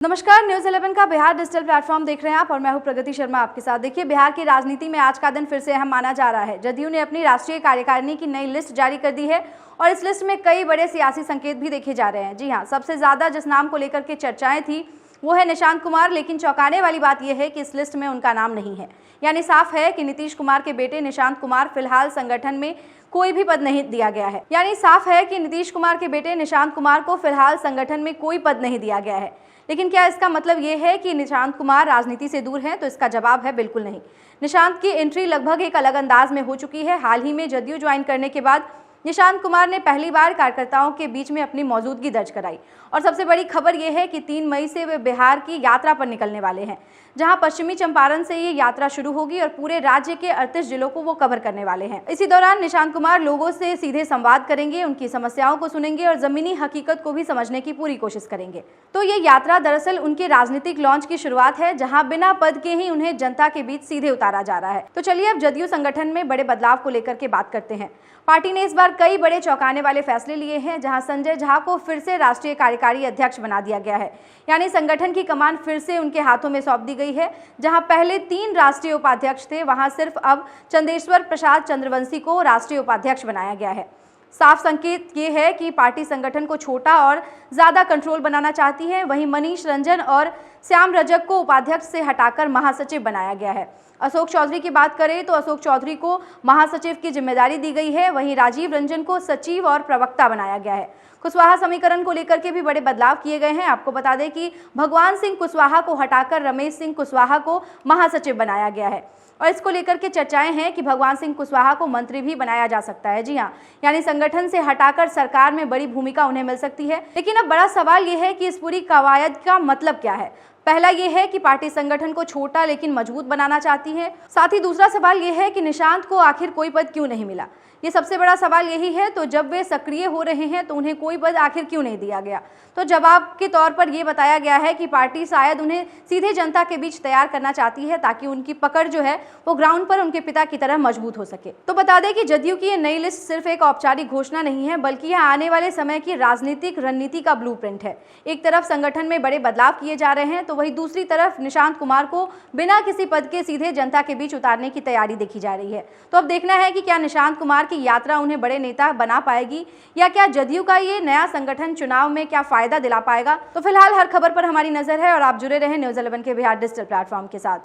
नमस्कार, न्यूज 11 का Bihar digital platform देख रहे हैं आप और मैं हूं प्रगति शर्मा आपके साथ। देखिए, बिहार की राजनीति में आज का दिन फिर से अहम माना जा रहा है। जदयू ने अपनी राष्ट्रीय कार्यकारिणी की नई लिस्ट जारी कर दी है और इस लिस्ट में कई बड़े सियासी संकेत भी देखे जा रहे हैं। जी हां, सबसे ज्यादा जिस नाम को लेकर के चर्चाएं थी वो है निशांत कुमार, लेकिन चौंकाने वाली बात यह है कि इस लिस्ट में उनका नाम नहीं है। यानी साफ है कि नीतीश कुमार के बेटे निशांत कुमार फिलहाल संगठन में कोई भी पद नहीं दिया गया है। यानी साफ है कि नीतीश कुमार के बेटे निशांत कुमार को फिलहाल संगठन में कोई पद नहीं दिया गया है। लेकिन क्या इसका मतलब ये है कि निशांत कुमार राजनीति से दूर हैं? तो इसका जवाब है बिल्कुल नहीं। निशांत की एंट्री लगभग एक अलग अंदाज में हो चुकी है। हाल ही में जदयू ज्वाइन करने के बाद निशांत कुमार ने पहली बार कार्यकर्ताओं के बीच में अपनी मौजूदगी दर्ज कराई और सबसे बड़ी खबर यह है कि 3 मई से वे बिहार की यात्रा पर निकलने वाले हैं, जहां पश्चिमी चंपारण से ये यात्रा शुरू होगी और पूरे राज्य के 38 जिलों को वो कवर करने वाले हैं। इसी दौरान निशांत कुमार लोगों से सीधे संवाद करेंगे, उनकी समस्याओं को सुनेंगे और जमीनी हकीकत को भी समझने की पूरी कोशिश करेंगे। तो ये यात्रा दरअसल उनके राजनीतिक लॉन्च की शुरुआत है, जहाँ बिना पद के ही उन्हें जनता के बीच सीधे उतारा जा रहा है। तो चलिए अब जदयू संगठन में बड़े बदलाव को लेकर के बात करते हैं। पार्टी ने इस बार कई बड़े चौंकाने वाले फैसले लिए हैं, जहां संजय झा को फिर से राष्ट्रीय कार्यकारी अध्यक्ष बना दिया गया है। यानी संगठन की कमान फिर से उनके हाथों में सौंप दी गई है। जहां पहले 3 राष्ट्रीय उपाध्यक्ष थे, वहां सिर्फ अब चंदेश्वर प्रसाद चंद्रवंशी को राष्ट्रीय उपाध्यक्ष बनाया गया है। साफ संकेत ये है कि पार्टी संगठन को छोटा और ज्यादा कंट्रोल बनाना चाहती है। वहीं मनीष रंजन और श्याम रजक को उपाध्यक्ष से हटाकर महासचिव बनाया गया है। अशोक चौधरी की बात करें तो अशोक चौधरी को महासचिव की जिम्मेदारी दी गई है। वहीं राजीव रंजन को सचिव और प्रवक्ता बनाया गया है। कुशवाहा समीकरण को लेकर के भी बड़े बदलाव किए गए हैं। आपको बता दें कि भगवान सिंह कुशवाहा को हटाकर रमेश सिंह कुशवाहा को महासचिव बनाया गया है और इसको लेकर के चर्चाएं हैं कि भगवान सिंह कुशवाहा को मंत्री भी बनाया जा सकता है। जी हाँ, यानी संगठन से हटाकर सरकार में बड़ी भूमिका उन्हें मिल सकती है। लेकिन अब बड़ा सवाल यह है कि इस पूरी कवायद का मतलब क्या है। पहला यह है कि पार्टी संगठन को छोटा लेकिन मजबूत बनाना चाहती है। साथ ही दूसरा सवाल यह है कि निशांत को आखिर कोई पद क्यों नहीं मिला। ये सबसे बड़ा सवाल यही है। तो जब वे सक्रिय हो रहे हैं तो उन्हें कोई पद आखिर क्यों नहीं दिया गया। तो जवाब के तौर पर यह बताया गया है कि पार्टी शायद उन्हें सीधे जनता के बीच तैयार करना चाहती है, ताकि उनकी पकड़ जो है वो ग्राउंड पर उनके पिता की तरह मजबूत हो सके। तो बता दें कि जदयू की ये नई लिस्ट सिर्फ एक औपचारिक घोषणा नहीं है, बल्कि यह आने वाले समय की राजनीतिक रणनीति का ब्लूप्रिंट है। एक तरफ संगठन में बड़े बदलाव किए जा रहे हैं, तो वहीं दूसरी तरफ निशांत कुमार को बिना किसी पद के सीधे जनता के बीच उतारने की तैयारी देखी जा रही है। तो अब देखना है कि क्या निशांत कुमार की यात्रा उन्हें बड़े नेता बना पाएगी, या क्या जदयू का ये नया संगठन चुनाव में क्या फायदा दिला पाएगा। तो फिलहाल हर खबर पर हमारी नजर है और आप जुड़े रहें न्यूज 11 के बिहार डिजिटल प्लेटफॉर्म के साथ।